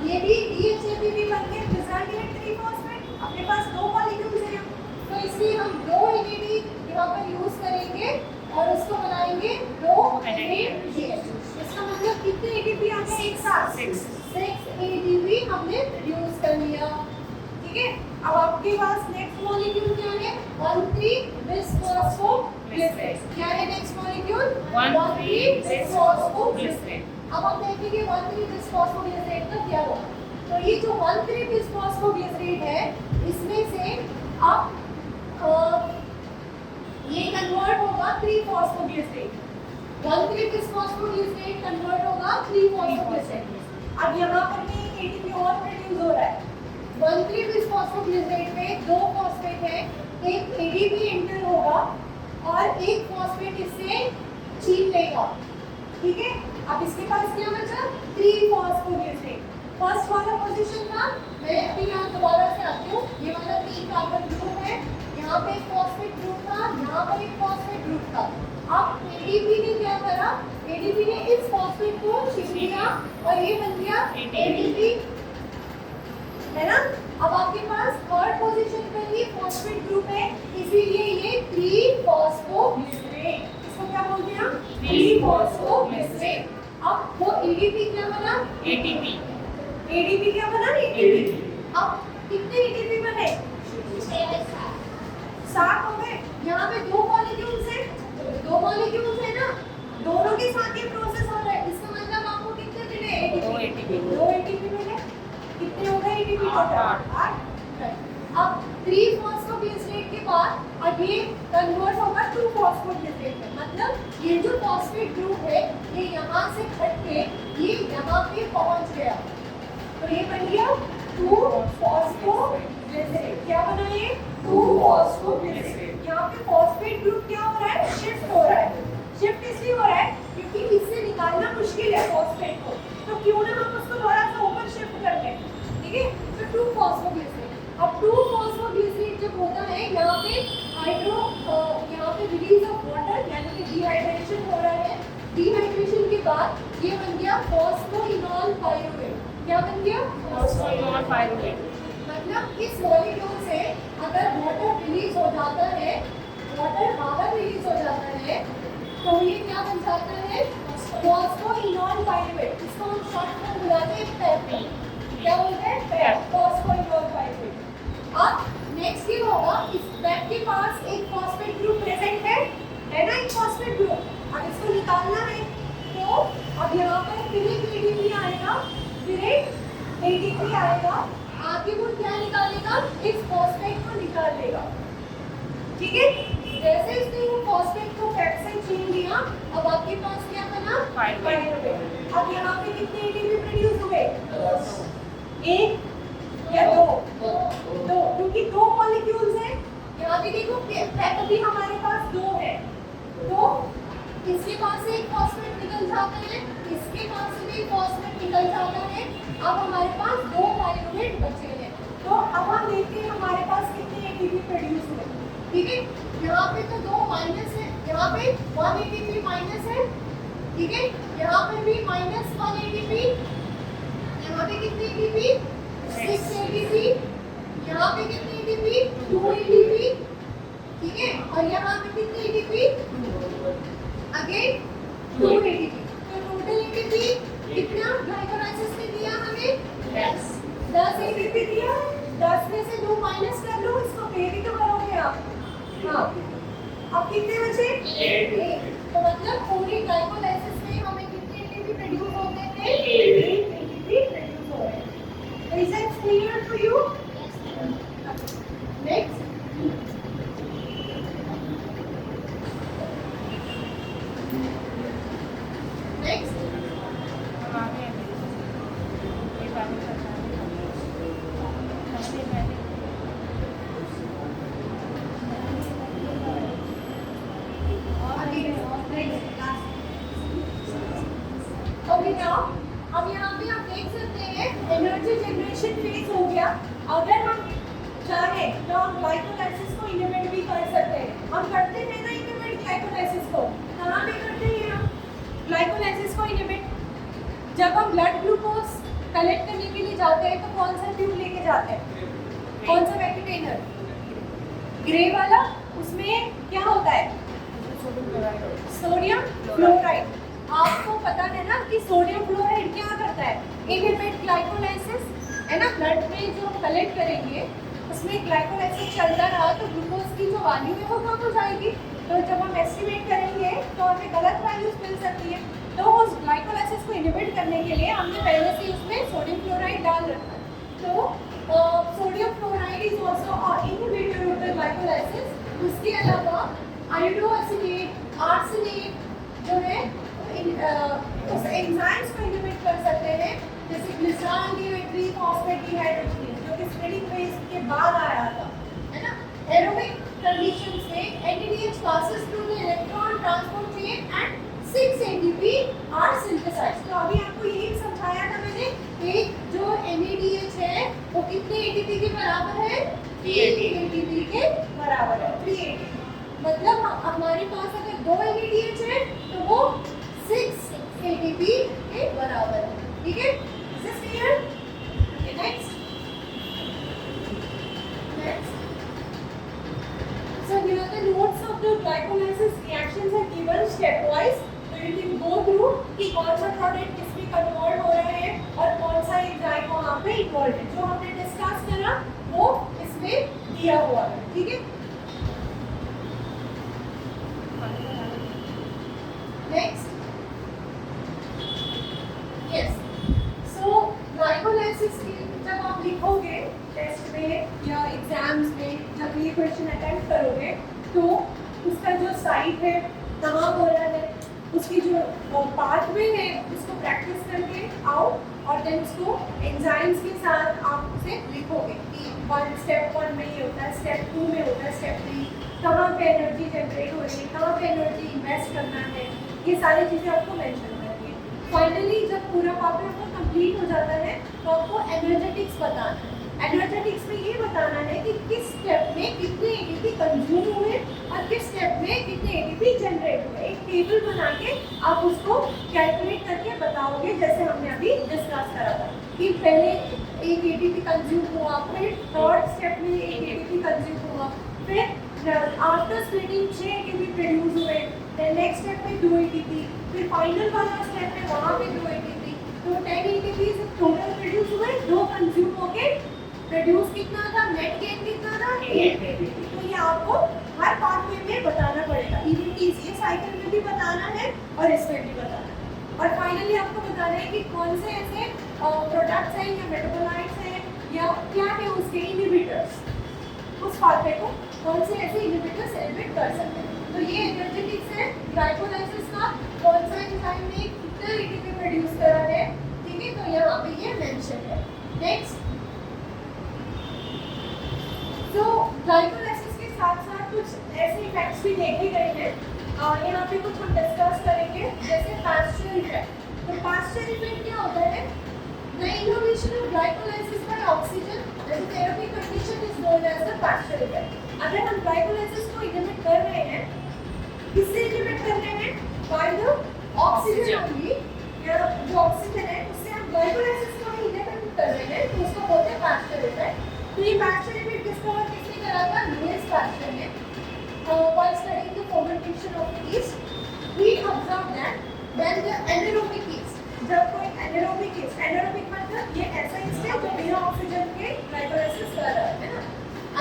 ये भी DHAP भी बन के ग्लिसरॉल्डिहाइड 3 फॉस्फेट, अपने पास 2 मॉलिक्यूल्स हैं, तो इसलिए हम 2 NAD यहाँ पर यूज करेंगे और उसको बनाएंगे 2 NADH। इसका मतलब कितने ATP आ गए एक साथ? 6 ATP हमने यूज कर लिया। ठीक है। अब आपके पास नेक्स्ट मॉलिक्यूल क्या है 1,3-बिसफॉस्फोग्लिसरेट। क्या है नेक्स्ट मॉलिक्यूल 1,3-बिसफॉस्फोग्लिसरेट। अब हम देखेंगे 1,3-बिसफॉस्फोग्लिसरेट का क्या होगा। तो ये जो 1,3-बिसफॉस्फोग्लिसरेट है इसमें से अब ये कन्वर्ट होगा 3-फॉस्फोग्लिसरेट। 1,3-बिसफॉस्फोग्लिसरेट कन्वर्ट होगा 3-फॉस्फोग्लिसरेट। अब यहाँ पर भी एटीपी और प्रोड्यूस हो रहा है। 1,3-बिसफॉस्फोग्लिसरेट में दो फॉस्फेट है, एक एडीपी एंटर होगा और एक फॉस्फेट इससे छीन लेगा, ठीक है। अब इसके पास क्या बचा 3-फॉस्फोग्लिसरेट। फर्स्ट वाला पोजीशन था, मैं अभी यहाँ दोबारा से आती हूँ। ये वाला 3 कार्बन ग्रुप है, यहाँ पे एक फॉस्फेट ग्रुप था, यहाँ पर एक फॉस्फेट ग्रुप था। अब एडीपी ने क्या करा, एडीपी ने इस फॉस्फेट को छीन लिया और ये बन गया एडीपी, है ना। अब आपके पास थर्ड पोजीशन पर ये फॉस्फेट ग्रुप है, इसीलिए ये 3-फॉस्फोग्लिसरेट। इसको क्या बोलते हैं हम 3-फॉस्फोग्लिसरेट। अब वो एडीपी क्या बना एटीपी। एडीपी क्या बना एटीपी। अब कितने एटीपी बने 7 हो गए। यहाँ पे 2 मॉलिक्यूल्स हैं, 2 मॉलिक्यूल्स है ना, दोनों के साथ ये प्रोसेस हो रहा है। इसका मतलब आपको कितने मिले 2 एटीपी मिले। कितने हो गए एटीपी टोटल 8। अब 3-फॉस्फोग्लिसरेट के बाद अब ये कन्वर्ट होगा 2-फॉस्फोग्लिसरेट में। मतलब ये जो फॉस्फेट ग्रुप है ये यहाँ से हट के ये यहाँ पे पहुँच गया, तो ये बन गया 2-फॉस्फोग्लिसरेट। क्या बना ये 2-फॉस्फोग्लिसरेट। यहाँ पे फॉस्फेट ग्रुप क्या हो रहा है शिफ्ट हो रहा है। शिफ्ट इसलिए हो रहा है क्योंकि इससे निकालना मुश्किल है फॉस्फेट को, तो क्यों ना हम उसको थोड़ा सा ऊपर शिफ्ट कर लें, ठीक है। तो 2-फॉस्फोग्लिसरेट। अब 2-फॉस्फोग्लिसरेट जब होता है यहाँ पे यहाँ पे रिलीज ऑफ वाटर यानी कि डिहाइड्रेशन हो रहा है। डिहाइड्रेशन के बाद ये बन गया फॉस्फोइनॉल पाइरुवेट। क्या बन गया फॉस्फोइनॉल पाइरुवेट। मतलब इस मॉलिक्यूल से अगर वाटर रिलीज हो जाता है, वाटर बाहर रिलीज हो जाता है, तो ये क्या बन जाता है फॉस्फोइनॉल पाइरुवेट। इसको हम शॉर्ट में बुलाते हैं पैप। क्या बोलते हैं पैप, फॉस्फोइनॉल पाइरुवेट। अब नेक्स्ट ये होगा इस पैप के पास एक फॉस्फेट ग्रुप प्रेजेंट है ना, एक फॉस्फेट ग्रुप। अब इसको निकालना है तो अब यहाँ पर फिर एक एटीपी आएगा, फिर एक एटीपी आएगा, आगे वो क्या निकालेगा इस फॉस्फेट को निकाल लेगा, ठीक है। जैसे इसने वो फॉस्फेट को पैप से छीन लिया, अब आपके पास क्या बना पाइरुवेट। अब यहाँ पे कितने एटीपी प्रोड्यूस हुए 1 या 2, क्योंकि 2 मॉलिक्यूल्स हैं। यहाँ पे देखो पैप अभी हमारे पास 2 है, तो इसके पास से एक फॉस्फेट निकल जाता है, इसके पास से भी फॉस्फेट निकल जाता है। अब हमारे पास 2 पाइरुवेट बचे हैं। तो अब हम देखते हैं हमारे पास कितने एटीपी प्रोड्यूस हुए, ठीक है। यहाँ पे तो 2 माइनस है, यहाँ पे 1 एटीपी माइनस है, ठीक है। यहाँ पर भी -1 एटीपी, यहाँ पे कितने एटीपी 6 एटीपी, यहाँ पे कितने एटीपी 2 एटीपी, ठीक है। और यहाँ पे कितने एटीपी अगेन 2 एटीपी। तो टोटल एटीपी कितना ग्लाइकोलाइसिस ने दिया हमें 10 एटीपी दिया। 10 में से 2 माइनस कर लो, इसको पे भी तो करोगे आप। हाँ, अब कितने बचे 8। तो मतलब पूरी ग्लाइकोलाइसिस में हमें कितने एटीपी प्रोड्यूस होते थे 8 एटीपी प्रोड्यूस हो रहे हैं। Is that clear to you? Next अब यहाँ पे आप देख सकते हैं एनर्जी जनरेशन फेज हो गया। अगर हम चाहे तो हम ग्लाइकोलाइसिस को इनिबिट भी कर सकते हैं। हम करते हैं ना इनिबिट ग्लाइकोलाइसिस को, कहाँ पे करते हैं हम ग्लाइकोलाइसिस को इनिबिट? जब हम ब्लड ग्लूकोज कलेक्ट करने के लिए जाते हैं तो कौन सा ट्यूब लेके जाते हैं, कौन सा कंटेनर ग्रे वाला, उसमें क्या होता है सोडियम फ्लोराइड। आपको पता है ना कि सोडियम फ्लोराइड क्या करता है इनिबिट ग्लाइकोलाइसिस, है ना। ब्लड में जो हम कलेक्ट करेंगे उसमें ग्लाइकोलाइसिस चलता रहा तो ग्लूकोज की जो वैल्यू है वो कम हो जाएगी। तो जब हम एस्टिमेट करेंगे तो हमें गलत वैल्यूज मिल सकती है। तो उस ग्लाइकोलाइसिस को इनहिबिट करने के लिए हमने पहले से उसमें सोडियम क्लोराइड डाल रखा है। तो sodium chloride is also inhibitor of the glycolysis. उसके अलावा आयोडोएसिनेट, आर्सेनेट जो है उस एंजाइम्स को इनहिबिट कर सकते हैं, जैसे ग्लिसरॉल ट्रीफॉस्फेट डिहाइड्रोजिनेज जो कि स्प्लिटिंग फेज के बाद आया था, है ना। एरोबिक कंडीशन से NADH passes through the electron transport chain and 6 ATP are synthesized। तो अभी आपको यही समझाया था मैंने कि जो NADH है वो कितने ATP के बराबर है? 3 ATP के बराबर है। 3 ATP मतलब हमारे पास अगर 2 NADH है तो वो 6 ATP के बराबर है। ठीक है, is this clear? Okay, next. So here the notes of the glycolysis reactions are given stepwise. So you can go through कि कौन सा प्रोडक्ट किसमें कन्वर्ट हो रहा है और कौन सा एंजाइम वहाँ पे इन्वॉल्व है। जो हमने डिस्कस करा वो इसमें दिया हुआ है। ठीक है, नेक्स्ट। यस, सो ग्लाइकोलाइसिस जब आप लिखोगे टेस्ट में या एग्जाम्स में, जब ये क्वेश्चन अटेम्प्ट करोगे तो उसका जो साइट है कहाँ हो रहा है, उसकी जो पाथवे है उसको प्रैक्टिस करके आओ और देन उसको एंजाइम्स के साथ आप उसे लिखोगे कि स्टेप 1 में ये होता है, स्टेप 2 में होता है, स्टेप 3 कहाँ पे एनर्जी जनरेट हो रही है, कहाँ पे एनर्जी इन्वेस्ट करना है, ये सारी चीज़ें आपको मेंशन करनी है। फाइनली जब पूरा पाथवे आपका कंप्लीट हो जाता है तो आपको एनर्जेटिक्स बताना है। एनर्जेटिक्स में ये बताना है कि किस स्टेप में कितने एटीपी कंज्यूम हुए और किस स्टेप में कितने एटीपी जनरेट हुए। एक टेबल बना के आप उसको कैलकुलेट करके बताओगे, जैसे हमने अभी डिस्कस करा था कि पहले एक एटीपी कंज्यूम हुआ, फिर थर्ड स्टेप में एक एटीपी कंज्यूम हुआ, फिर आफ्टर स्प्लिटिंग 6 एटीपी प्रोड्यूस हुए, देन नेक्स्ट स्टेप में 2 एटीपी, फिर फाइनल वाला स्टेप में वहाँ पे 2 एटीपी, तो 10 एटीपी टोटल प्रोड्यूस हुए, 2 कंज्यूम होके प्रोड्यूस कितना था, नेट गेन कितना था, 8 एटीपी। तो ये आपको हर पाथवे में बताना पड़ेगा, इवन ये साइकिल में भी बताना है और इसमें भी बताना है। और फाइनली आपको बताना है कि कौन से ऐसे प्रोडक्ट्स हैं या मेटाबोलाइट्स हैं या क्या है उसके इनहिबिटर्स, उस पाथवे को कौन से ऐसे इनहिबिटर्स इनहिबिट कर सकते हैं। तो ये एनर्जेटिक्स है ग्लाइकोलाइसिस का, कौन सा एंजाइम ने कितना एटीपी प्रोड्यूस करा है। ठीक है, तो यहाँ पे ये मेंशन है। नेक्स्ट, तो ग्लाइकोलाइसिस के साथ साथ कुछ ऐसे इफेक्ट्स भी देखे गए हैं, यहाँ पे कुछ हम डिस्कस करेंगे, जैसे पास्चर इफेक्ट। तो पास्चर इफेक्ट क्या होता है? The inhibition of glycolysis by oxygen as therapy condition is known as the Pasteur effect. अगर हम ग्लाइकोलाइसिस को इनहिबिट कर रहे हैं, किससे इनहिबिट कर रहे हैं? बाय द ऑक्सीजन ओनली, या जो ऑक्सीजन है उससे हम ग्लाइकोलाइसिस को इनहिबिट कर रहे हैं, तो उसको बोलते हैं पास्चर इफेक्ट। तो ये पास्चर इफेक्ट डिस्कवर किसने करा था? लुईस पास्चर ने। While studying the fermentation of yeast, he observed that when the anaerobic yeast, जब कोई anaerobic yeast, anaerobic मतलब ये ऐसा yeast है जो बिना ऑक्सीजन के ग्लाइकोलाइसिस कर रहा है ना।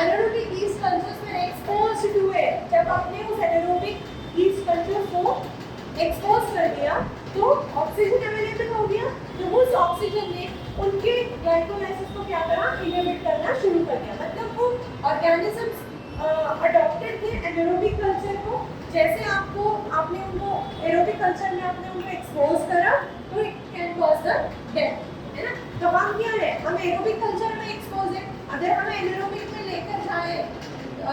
anaerobic yeast cultures में exposed to air, जब आपने उस anaerobic yeast culture को एक्सपोज कर दिया तो ऑक्सीजन अवेलेबल हो गया, तो उस ऑक्सीजन ने उनके ग्लाइकोलाइसिस को क्या करा? इनहिबिट करना शुरू कर दिया। मतलब वो ऑर्गेनिजम्स अडॉप्टेड थे एनारोबिक कल्चर को, जैसे आपने उनको एरोबिक कल्चर में आपने उनको एक्सपोज करा तो it can cause the death, है ना। तो हम क्या है, हम एरोबिक कल्चर में एक्सपोज है, अगर हम एनारोबिक में लेकर जाए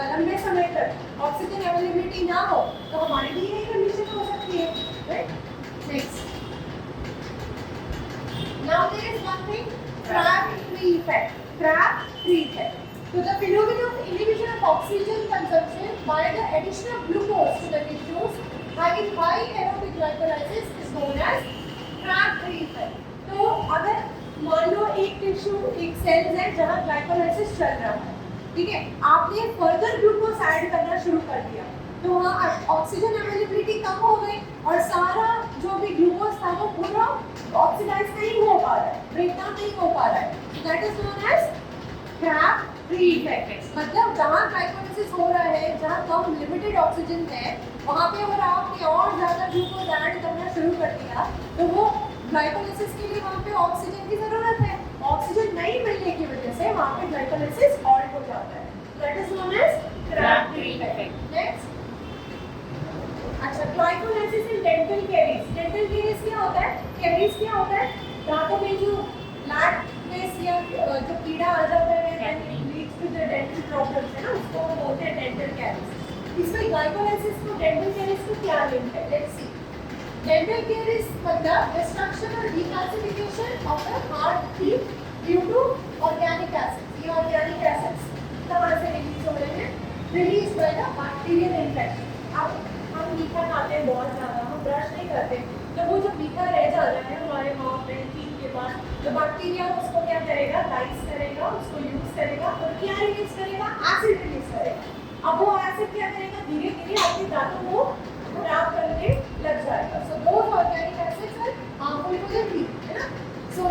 लंबे समय तक ऑक्सीजन अवेलेबिलिटी ना हो तो हमारी भी यही कंडीशन हो सकती है, right. Next, now there is one thing, trap free effect. Trap free effect, so the phenomenon of inhibition of oxygen consumption by the addition of glucose to the tissues having high aerobic glycolysis is known as trap-free effect। तो अगर मान लो एक tissue, एक sales है जहाँ glycolysis चल रहा है, ठीक है, आपने फर्दर ग्लूकोज ऐड करना शुरू कर दिया तो वहाँ ऑक्सीजन अवेलेबिलिटी कम हो गई और सारा जो भी ग्लूकोज था वो पूरा ऑक्सीडाइज नहीं हो पा रहा है, ब्रेकडाउन नहीं हो पा रहा है, that is known as trap free effect, मतलब जहाँ ग्लाइकोलाइसिस हो रहा है, जहाँ कम लिमिटेड ऑक्सीजन है, वहाँ पे अगर आपने और ज़्यादा ग्लूकोज ऐड करना शुरू कर दिया तो वो ग्लाइकोलाइसिस के लिए वहाँ पे ऑक्सीजन की ज़रूरत है, ऑक्सीजन नहीं मिलने की वजह से वहाँ पे ग्लाइकोलाइसिस हॉल्ट हो जाता है। That is known as trap free effect. Next, अच्छा, glycolysis in dental caries. Dental caries क्या होता है? कैरीज क्या होता है? दांतों में जो लैक्टेस या जो कीड़ा आ जाता है and leads to the dental problems है ना, उसको हम बोलते हैं डेंटल कैरीज। इसमें ग्लाइकोलाइसिस को डेंटल कैरीज को क्या लिंक है? Let's see. डेंटल कैरीज मतलब डिस्ट्रक्शन और decalcification of the hard teeth due to organic acids. ये ऑर्गेनिक एसिड्स कहाँ से रिलीज हो रहे हैं? Release by the bacterial infection. अब हम मीठा खाते हैं बहुत ज़्यादा, हम ब्रश नहीं करते, तो वो जो मीठा रह जाता है हमारे माउथ में, टीथ के पास, तो बैक्टीरिया उसको क्या करेगा? लाइस करेगा, उसको यूज करेगा और क्या रिलीज करेगा? एसिड रिलीज करेगा। अब वो एसिड क्या करेगा? धीरे धीरे आपके दांतों को खराब करने लग जाएगा। So those organic acids are harmful to the teeth, है ना। सो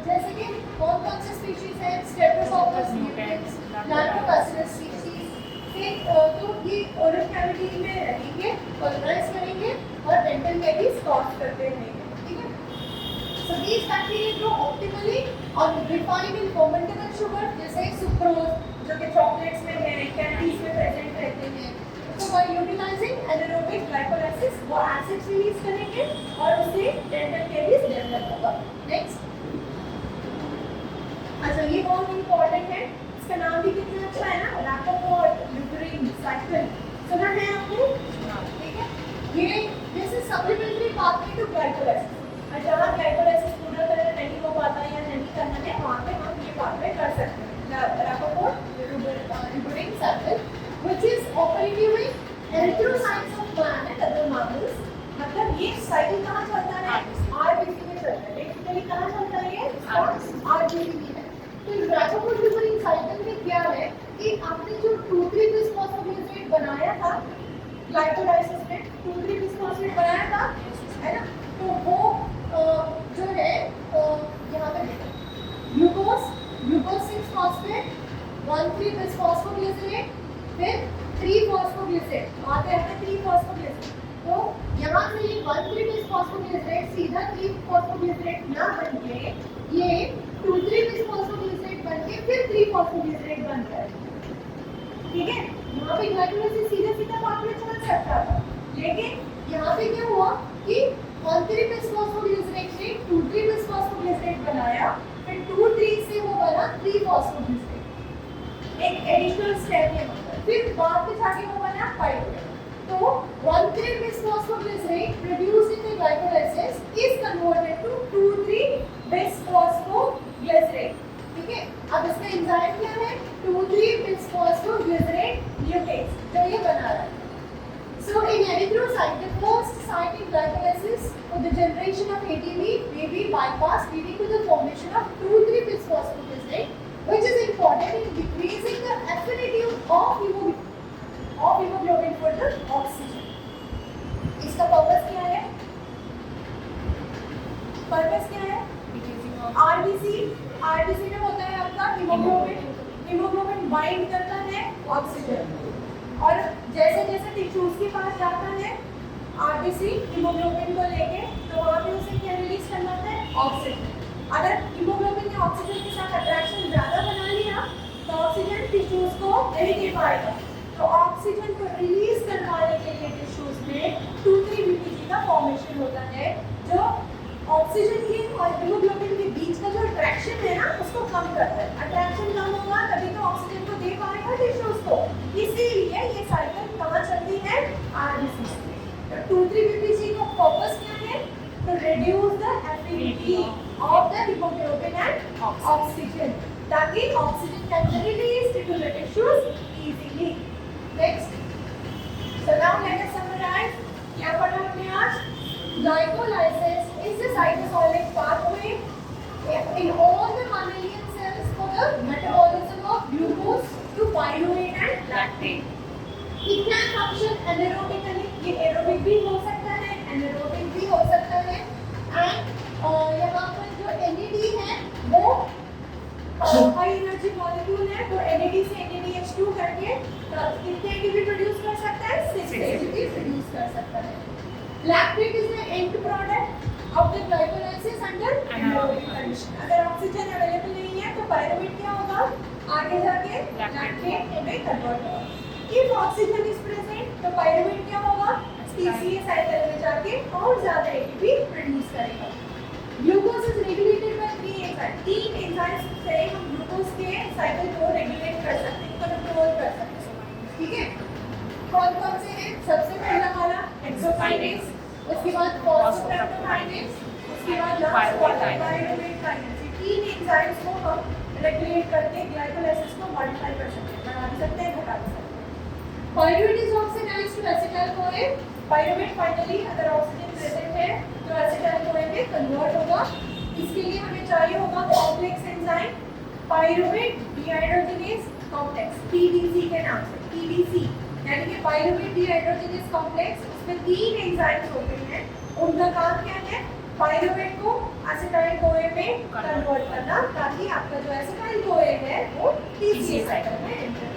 जैसे कि कौन से स्पीशीज है? स्टेप्टोकॉकस म्यूटेंस, लैक्टोबैसिलस स्पीशीज, तो ये ओरल कैविटी में रहेंगे, कॉलोनाइज करेंगे और डेंटल कैरीज कॉज करते रहेंगे, ठीक है। So these bacteria grow optimally on refined and fermentable sugar, जैसे सुक्रोज जो कि चॉकलेट्स में है, कैंडीज में प्रेजेंट रहते हैं। तो बाय यूटिलाइजिंग एनारोबिक ग्लाइकोलाइसिस वो एसिड्स रिलीज करेंगे और उससे डेंटल कैरीज डेवलप होगा। नेक्स्ट, अच्छा, ये बहुत इंपॉर्टेंट है, इसका नाम भी कितना अच्छा है ना, रैपोपोर्ट-ल्यूबरिन साइकिल। सुना है आपने? ठीक है। ये this is supplementary pathway to glycolysis. और जहाँ ग्लाइकोलाइसिस पूरा तरह नहीं हो पाता या नहीं करना है, वहाँ पे हम ये पाथवे कर सकते हैं। रैपोपोर्ट-ल्यूबरिन cycle which is operative in erythrocytes of plant and other mammals। मतलब ये साइकिल कहाँ चलता है? आरबीसी में चलता है। बेसिकली कहाँ चलता है ये? आरबीसी में है। तो रैपोपोर्ट-ल्यूबरिन साइकिल में क्या है कि आपने जो 2,3-बिस्फॉस्फोग्लिसरेट बनाया था ग्लाइकोलाइसिस में, 2,3-बिस्फॉस्फेट बनाया था, है ना, तो वो जो है यहाँ पे ग्लूकोज 6-फॉस्फेट, 1,3-बिस्फॉस्फोग्लिसरेट, फिर 3-फॉस्फोग्लिसरेट, आते हैं 3-फॉस्फोग्लिसरेट। तो यहाँ से ये 1,3-बिस्फॉस्फोग्लिसरेट सीधा 3-फॉस्फोग्लिसरेट ना बन के ये 2,3-बिस्फॉस्फोग्लिसरेट बन के फिर 3-फॉस्फोग्लिसरेट बन जाए, ठीक है। यहाँ पे ग्लाइकोलाइसिस सीधा पाथवे चल सकता था, लेकिन यहाँ पे क्या हुआ कि 1,3-बिस्फॉस्फोग्लिसरेट से 2,3-बिस्फॉस्फोग्लिसरेट बनाया, फिर 2,3 से वो बना 3-फॉस्फोग्लिसरेट, एक एडिशनल स्टेप है, फिर बाद में जाके वो बना पाइरुवेट। तो 1,3-बिस्फॉस्फोग्लिसरेट produced in the glycolysis is converted to 2,3-बिस्फॉस्फोग्लिसरेट, ठीक है। अब इसका एंजाइम क्या है? 2,3-बिस्फॉस्फोग्लिसरेट न्यूक्लियस, जो ये बना रहा है। So in erythrocyte, the first site in glycolysis for the generation of ATP may be bypassed, leading to the formation of 2,3-bisphosphoglysate, which is important in decreasing the affinity of hemoglobin for the oxygen. इसका purpose क्या है? Purpose क्या है? RBC में होता है आपका haemoglobin bind करता है ऑक्सीजन, और जैसे जैसे टिश्यूज के पास जाता है आरबीसी हीमोग्लोबिन को लेके, तो वहाँ पे उसे क्या रिलीज करना है? ऑक्सीजन। अगर हीमोग्लोबिन ने ऑक्सीजन के साथ अट्रैक्शन ज़्यादा बना लिया तो ऑक्सीजन टिश्यूज को नहीं दे पाएगा, तो ऑक्सीजन को रिलीज करवाने के लिए टिश्यूज में 2,3-बीपीजी का फॉर्मेशन होता है, जो ऑक्सीजन के और हीमोग्लोबिन के बीच का जो अट्रैक्शन है ना, उसको कम करता है। अट्रैक्शन कम होगा तभी तो ऑक्सीजन को दे पाएगा टिश्यूज को, इसीलिए ये साइकिल कहाँ चलती है? आरबीसी में। तो 2,3-बीपीजी का पर्पस क्या है? To reduce the affinity of the hemoglobin and oxygen, ताकि oxygen can be released to the tissues easily. Next, so now let us summarize. क्या पढ़ा हमने आज? Glycolysis is the cytosolic pathway in all the mammalian cells for the metabolism of glucose to pyruvate and lactate. It can function anaerobically, ये aerobic भी हो सकता है, anaerobic भी हो सकता है, and यहाँ पर जो NAD है वो हाई एनर्जी मॉलिक्यूल कंडीशन, अगर ऑक्सीजन अवेलेबल नहीं है तो पायरुवेट क्या होगा, आगे जाके लैक्टेट में कन्वर्ट होगा। इफ ऑक्सीजन इज प्रेजेंट तो पायरुवेट क्या होगा, TCA साइकिल में जाके और ज्यादा ATP प्रोड्यूस करेगा। Glucose is regulated by 3 enzyme, 3 enzymes से हम ग्लूकोज के साइकिल को रेगुलेट कर सकते हैं, कंट्रोल कर सकते हैं, ठीक है। कौन कौन से हैं, सबसे पहला वाला हेक्सोकाइनेज, उसके बाद फॉस्फोपेप्टाइडेज, उसके बाद लास्ट पायरुवेट काइनेज। 3 एंजाइम्स को हम रेगुलेट करके ग्लाइकोलाइसिस को मॉडिफाई कर सकते हैं, बढ़ा भी सकते हैं, घटा भी सकते हैं। पायरुवेट इज ऑक्सीडाइज्ड टू एसिटाइल-CoA, पायरुवेट फाइनली अगर ऑक्सीजन प्रेजेंट है तो एसिटाइल-CoA में कन्वर्ट होगा। इसके लिए हमें चाहिए होगा complex enzyme pyruvate dehydrogenase complex, PDC के नाम से, PDC यानी कि पायरुवेट डिहाइड्रोजिनेज कॉम्प्लेक्स। उसमें 3 एंजाइम्स होते हैं, उनका काम क्या है, पायरुवेट को एसिटाइल-CoA में कन्वर्ट करना, ताकि आपका जो एसिटाइल-CoA है वो TCA साइकिल में एंटर